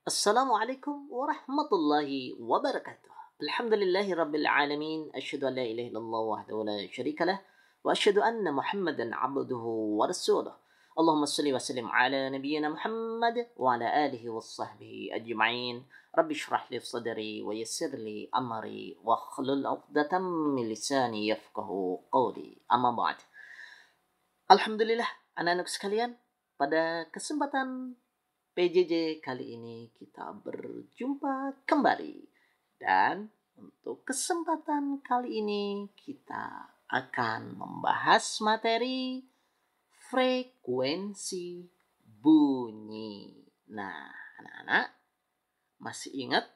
Assalamualaikum warahmatullahi wabarakatuh. Alhamdulillahi rabbil alamin. Asyhadu an la ilaha illallah wahdahu la syarika lah wa asyhadu anna Muhammadan abduhu wa rasuluh. Allahumma salli wa sallim ala nabiyyina Muhammad wa ala alihi wa sahbihi ajma'in. Rabbi shrah li sadri wa yassir li amri wa khlul 'uqdatam min lisani yafqahu qawli. Amma ba'd. Alhamdulillah anak-anak sekalian, pada kesempatan PJJ kali ini kita berjumpa kembali. Dan untuk kesempatan kali ini kita akan membahas materi frekuensi bunyi. Nah, anak-anak masih ingat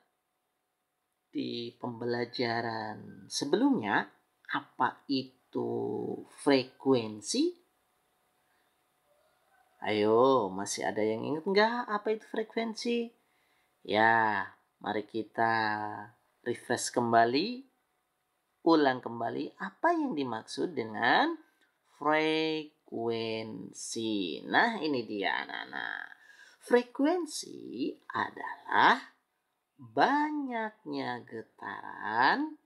di pembelajaran sebelumnya apa itu frekuensi? Ayo, masih ada yang ingat nggak apa itu frekuensi? Ya, mari kita refresh kembali, ulang kembali apa yang dimaksud dengan frekuensi. Nah, ini dia anak-anak. Frekuensi adalah banyaknya getaran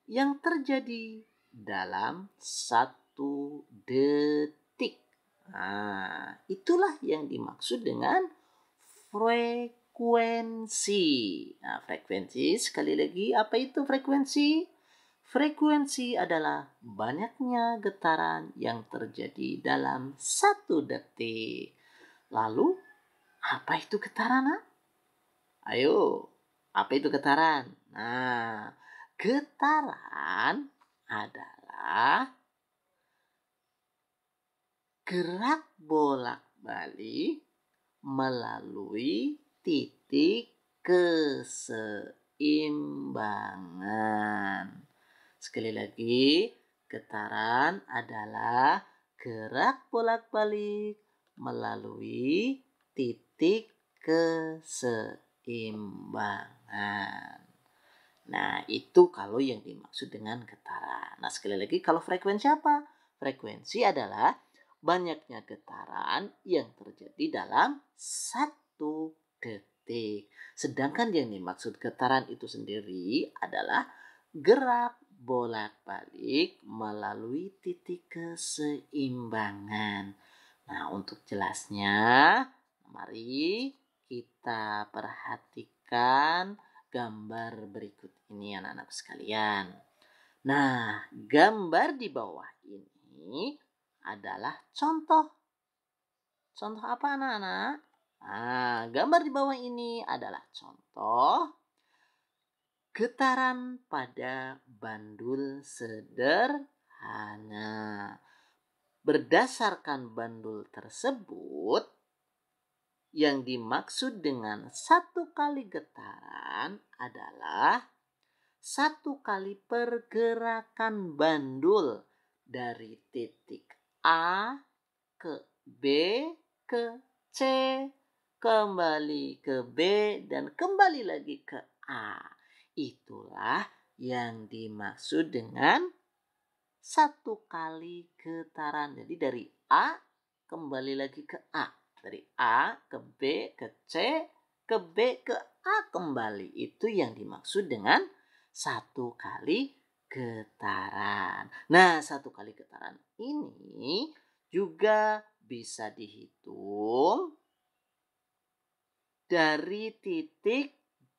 yang terjadi dalam satu detik. Nah, itulah yang dimaksud dengan frekuensi. Nah, frekuensi sekali lagi, apa itu frekuensi? Frekuensi adalah banyaknya getaran yang terjadi dalam satu detik. Lalu, apa itu getaran? Ayo, apa itu getaran? Nah, getaran adalah gerak bolak-balik melalui titik keseimbangan. Sekali lagi, getaran adalah gerak bolak-balik melalui titik keseimbangan. Nah, itu kalau yang dimaksud dengan getaran. Nah, sekali lagi, kalau frekuensi apa? Frekuensi adalah banyaknya getaran yang terjadi dalam satu detik. Sedangkan yang dimaksud getaran itu sendiri adalah gerak bolak-balik melalui titik keseimbangan. Nah, untuk jelasnya, mari kita perhatikan gambar berikut ini anak-anak sekalian. Nah, gambar di bawah ini adalah contoh. Contoh apa anak-anak? Nah, gambar di bawah ini adalah contoh getaran pada bandul sederhana. Berdasarkan bandul tersebut, yang dimaksud dengan satu kali getaran adalah satu kali pergerakan bandul dari titik A ke B ke C, kembali ke B, dan kembali lagi ke A. Itulah yang dimaksud dengan satu kali getaran. Jadi dari A kembali lagi ke A. Dari A ke B ke C ke B ke A kembali. Itu yang dimaksud dengan satu kali getaran. Nah, satu kali getaran ini juga bisa dihitung dari titik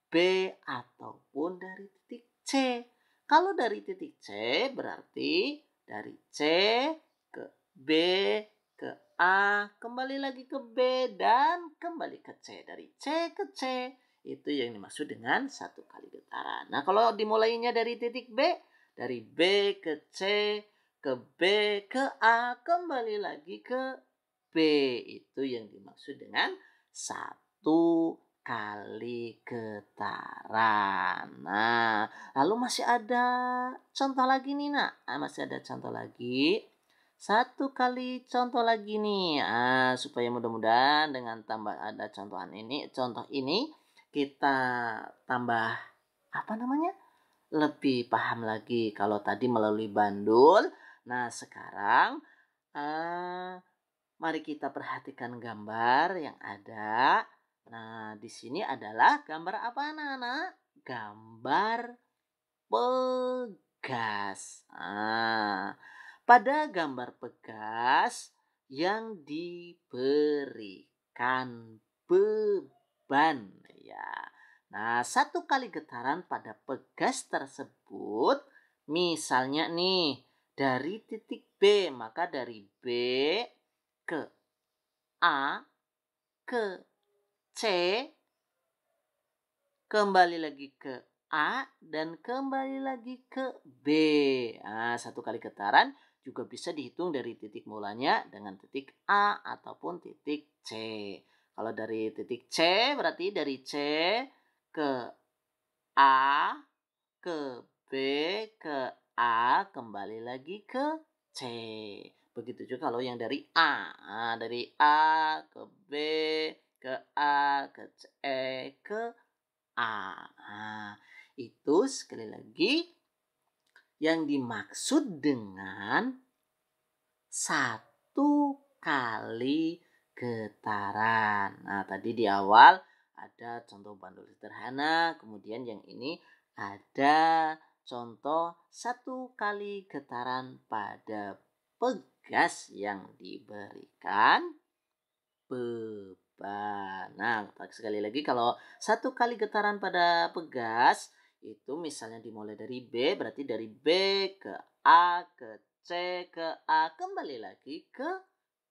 B ataupun dari titik C. Kalau dari titik C berarti dari C ke B ke A, kembali lagi ke B, dan kembali ke C. Dari C ke C, itu yang dimaksud dengan satu kali getaran. Nah, kalau dimulainya dari titik B, dari B ke C, ke B ke A, kembali lagi ke B. Itu yang dimaksud dengan satu kali getaran. Nah, lalu masih ada contoh lagi nih, nak. Masih ada contoh lagi. Satu kali contoh lagi nih. Supaya mudah-mudahan dengan tambah ada contoh ini kita tambah apa namanya? Lebih paham lagi. Kalau tadi melalui bandul, nah sekarang mari kita perhatikan gambar yang ada. Nah, di sini adalah gambar apa anak-anak? Gambar pegas. Pada gambar pegas yang diberikan beban ya. Nah, satu kali getaran pada pegas tersebut, misalnya nih dari titik B, maka dari B ke A ke C, kembali lagi ke A dan kembali lagi ke B. Satu kali getaran juga bisa dihitung dari titik mulanya dengan titik A ataupun titik C. Kalau dari titik C berarti dari C ke A, ke B, ke A, kembali lagi ke C. Begitu juga kalau yang dari A. Dari A ke B, ke A, ke C, ke A. Itu sekali lagi yang dimaksud dengan satu kali getaran. Nah, tadi di awal ada contoh bandul sederhana, kemudian yang ini ada contoh satu kali getaran pada pegas yang diberikan beban. Nah, sekali lagi kalau satu kali getaran pada pegas itu misalnya dimulai dari B, berarti dari B ke A, ke C, ke A, kembali lagi ke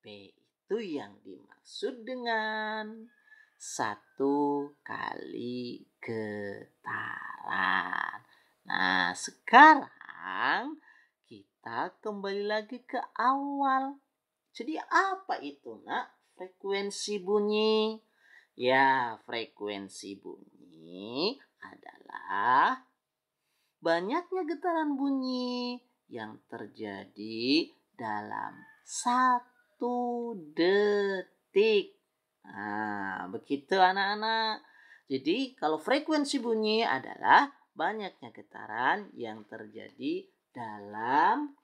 B. Itu yang dimaksud dengan satu kali getaran. Nah, sekarang kita kembali lagi ke awal. Jadi apa itu, Nak? Frekuensi bunyi. Ya, frekuensi bunyi adalah banyaknya getaran bunyi yang terjadi dalam satu detik. Nah, begitu anak-anak. Jadi kalau frekuensi bunyi adalah banyaknya getaran yang terjadi dalam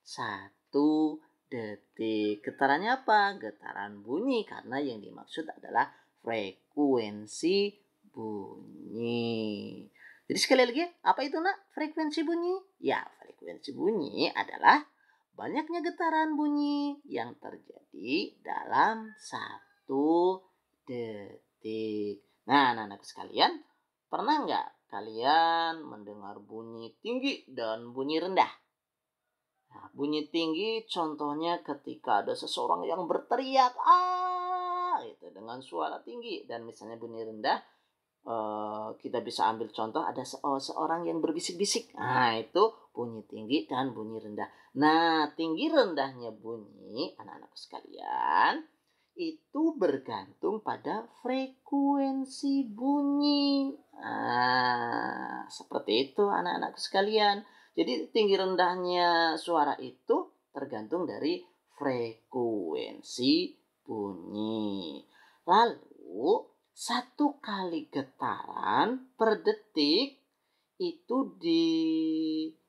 satu detik. Getarannya apa? Getaran bunyi karena yang dimaksud adalah frekuensi bunyi. Jadi sekali lagi, apa itu nak frekuensi bunyi? Ya, frekuensi bunyi adalah banyaknya getaran bunyi yang terjadi dalam satu detik. Nah, anak-anak sekalian, pernah nggak kalian mendengar bunyi tinggi dan bunyi rendah? Nah, bunyi tinggi contohnya ketika ada seseorang yang berteriak gitu dengan suara tinggi, dan misalnya bunyi rendah kita bisa ambil contoh ada seorang yang berbisik-bisik. Nah, itu bunyi tinggi dan bunyi rendah. Nah, tinggi rendahnya bunyi anak-anak sekalian itu bergantung pada frekuensi bunyi. Nah, seperti itu anak-anak sekalian. Jadi tinggi rendahnya suara itu tergantung dari frekuensi bunyi. Lalu satu kali getaran per detik itu disebut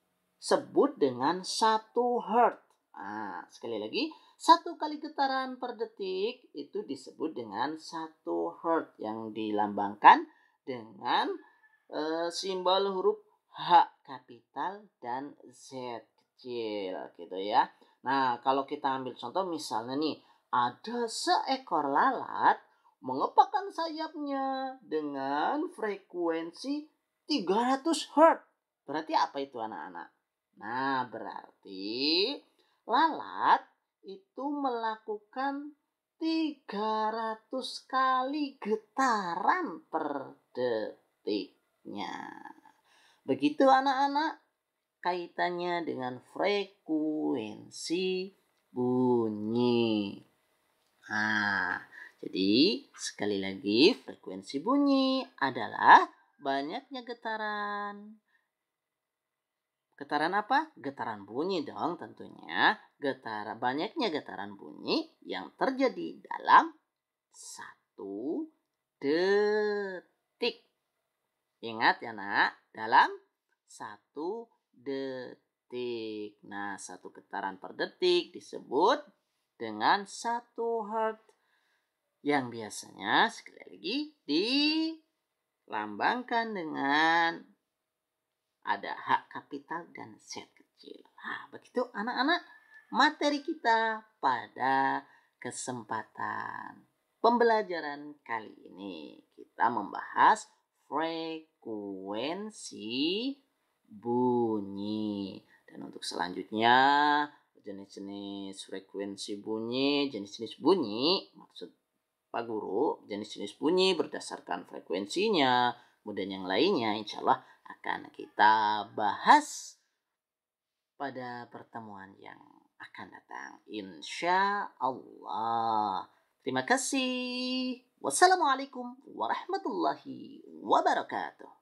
dengan 1 Hz. Nah, sekali lagi, satu kali getaran per detik itu disebut dengan 1 Hz yang dilambangkan dengan simbol huruf H kapital dan Z kecil gitu ya. Nah, kalau kita ambil contoh misalnya nih, ada seekor lalat mengepakkan sayapnya dengan frekuensi 300 Hz. Berarti apa itu anak-anak? Nah, berarti lalat itu melakukan 300 kali getaran per detiknya. Begitu anak-anak kaitannya dengan frekuensi bunyi. Nah, jadi sekali lagi frekuensi bunyi adalah banyaknya getaran. Getaran apa? Getaran bunyi dong tentunya. Banyaknya getaran bunyi yang terjadi dalam satu detik. Ingat ya nak, dalam satu detik. Nah, satu getaran per detik disebut dengan 1 Hz. Yang biasanya sekali lagi lagi dilambangkan dengan ada H kapital dan Z kecil. Nah, begitu anak-anak materi kita pada kesempatan pembelajaran kali ini. Kita membahas frekuensi bunyi. Dan untuk selanjutnya, jenis-jenis frekuensi bunyi, jenis-jenis bunyi, maksud Pak Guru, jenis-jenis bunyi berdasarkan frekuensinya, kemudian yang lainnya insya Allah akan kita bahas pada pertemuan yang akan datang. Insya Allah. Terima kasih. Wassalamualaikum warahmatullahi wabarakatuh.